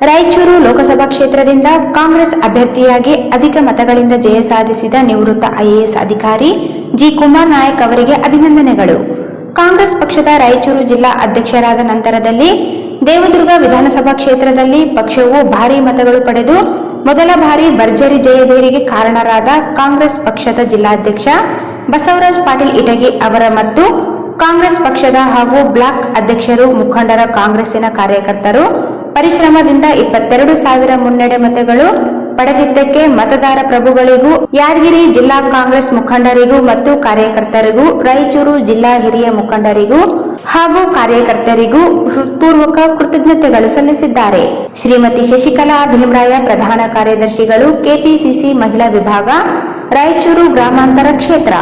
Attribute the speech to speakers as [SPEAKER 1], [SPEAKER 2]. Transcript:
[SPEAKER 1] ರಾಯಚೂರು ಲೋಕಸಭಾ ಕ್ಷೇತ್ರದಿಂದ ಕಾಂಗ್ರೆಸ್ ಅಭ್ಯರ್ಥಿಯಾಗಿ ಅಧಿಕ ಮತಗಳಿಂದ ಜಯ ಸಾಧಿಸಿದ ನಿವೃತ್ತ ಐಎಎಸ್ ಅಧಿಕಾರಿ ಜಿ. ಕುಮಾರ್ ನಾಯಕ್ ಅವರಿಗೆ ಅಭಿನಂದನೆಗಳು. ಕಾಂಗ್ರೆಸ್ ಪಕ್ಷದ ರಾಯಚೂರು ಜಿಲ್ಲಾ ಅಧ್ಯಕ್ಷರಾದ ನಂತರದಲ್ಲಿ ದೇವದುರ್ಗ ವಿಧಾನಸಭಾ ಕ್ಷೇತ್ರದಲ್ಲಿ ಪಕ್ಷವು ಭಾರೀ ಮತಗಳು ಪಡೆದು ಮೊದಲ ಬಾರಿ ಭರ್ಜರಿ ಜಯಭೇರಿಗೆ ಕಾರಣರಾದ ಕಾಂಗ್ರೆಸ್ ಪಕ್ಷದ ಜಿಲ್ಲಾಧ್ಯಕ್ಷ ಬಸವರಾಜ್ ಪಾಟೀಲ್ ಇಟಗಿ ಅವರ ಮತ್ತು ಕಾಂಗ್ರೆಸ್ ಪಕ್ಷದ ಹಾಗೂ ಬ್ಲಾಕ್ ಅಧ್ಯಕ್ಷರು, ಮುಖಂಡರ, ಕಾಂಗ್ರೆಸ್ಸಿನ ಕಾರ್ಯಕರ್ತರು ಪರಿಶ್ರಮದಿಂದ 22,000 ಮುನ್ನಡೆ ಮತಗಳು ಪಡೆದಿದ್ದಕ್ಕೆ ಮತದಾರ ಪ್ರಭುಗಳಿಗೂ, ಯಾದಗಿರಿ ಜಿಲ್ಲಾ ಕಾಂಗ್ರೆಸ್ ಮುಖಂಡರಿಗೂ ಮತ್ತು ಕಾರ್ಯಕರ್ತರಿಗೂ, ರಾಯಚೂರು ಜಿಲ್ಲಾ ಹಿರಿಯ ಮುಖಂಡರಿಗೂ ಹಾಗೂ ಕಾರ್ಯಕರ್ತರಿಗೂ ಹೃತ್ಪೂರ್ವಕ ಕೃತಜ್ಞತೆಗಳು ಸಲ್ಲಿಸಿದ್ದಾರೆ. ಶ್ರೀಮತಿ ಶಶಿಕಲಾ ಭೀಮರಾಯ, ಪ್ರಧಾನ ಕಾರ್ಯದರ್ಶಿಗಳು, ಕೆಪಿಸಿಸಿ ಮಹಿಳಾ ವಿಭಾಗ, ರಾಯಚೂರು ಗ್ರಾಮಾಂತರ ಕ್ಷೇತ್ರ.